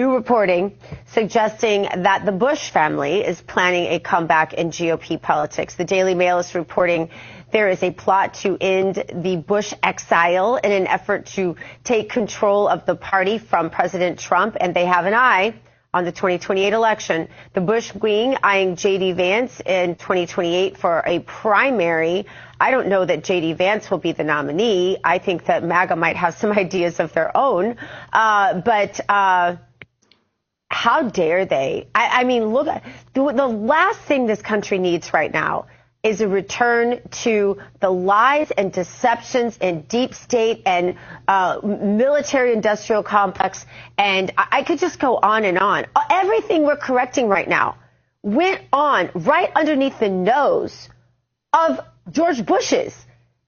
New reporting suggesting that the Bush family is planning a comeback in GOP politics. The Daily Mail is reporting there is a plot to end the Bush exile in an effort to take control of the party from President Trump, and they have an eye on the 2028 election. The Bush wing eyeing J.D. Vance in 2028 for a primary. I don't know that J.D. Vance will be the nominee. I think that MAGA might have some ideas of their own. But how dare they? I mean, look, the last thing this country needs right now is a return to the lies and deceptions and deep state and military industrial complex. And I could just go on and on. Everything we're correcting right now went on right underneath the nose of George Bush's.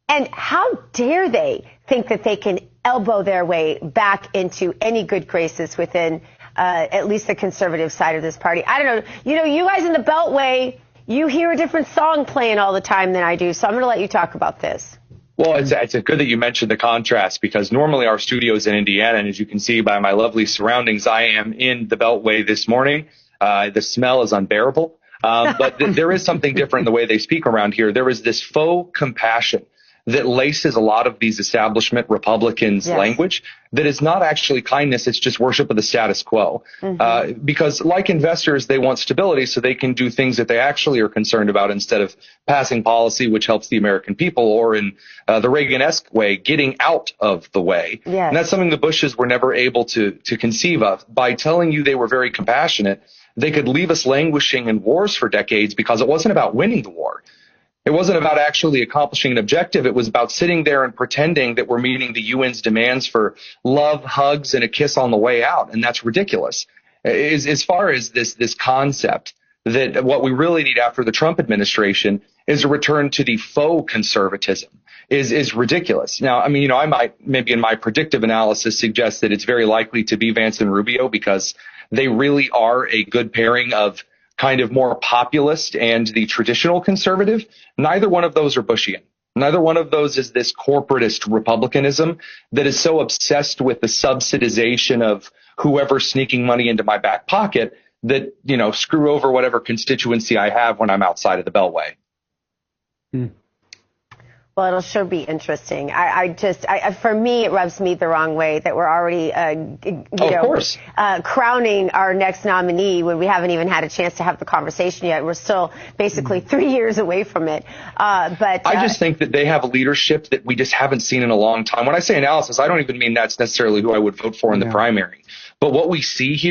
And how dare they think that they can elbow their way back into any good graces within at least the conservative side of this party. I don't know. You know, you guys in the Beltway, you hear a different song playing all the time than I do. So I'm going to let you talk about this. Well, it's good that you mentioned the contrast, because normally our studio's in Indiana, and as you can see by my lovely surroundings, I am in the Beltway this morning. The smell is unbearable. But there is something different in the way they speak around here. There is this faux compassion that laces a lot of these establishment Republicans' language that is not actually kindness. It's just worship of the status quo. Because like investors, they want stability so they can do things that they actually are concerned about instead of passing policy which helps the American people, or in the Reagan-esque way, getting out of the way. And that's something the Bushes were never able to conceive of. By telling you they were very compassionate, they could leave us languishing in wars for decades, because it wasn't about winning the war. It wasn't about actually accomplishing an objective. It was about sitting there and pretending that we're meeting the UN's demands for love, hugs, and a kiss on the way out. And that's ridiculous. As far as this concept that what we really need after the Trump administration is a return to the faux conservatism is ridiculous. Now, I mean, I might maybe in my predictive analysis suggest that it's very likely to be Vance and Rubio, because they really are a good pairing of kind of more populist and the traditional conservative. Neither one of those are Bushian. Neither one of those is this corporatist republicanism that is so obsessed with the subsidization of whoever's sneaking money into my back pocket that, screw over whatever constituency I have when I'm outside of the Beltway. Well, it'll sure be interesting. For me, it rubs me the wrong way that we're already, crowning our next nominee when we haven't even had a chance to have the conversation yet. We're still basically 3 years away from it. But I just think that they have a leadership that we just haven't seen in a long time. When I say analysis, I don't even mean that's necessarily who I would vote for in the primary. But what we see here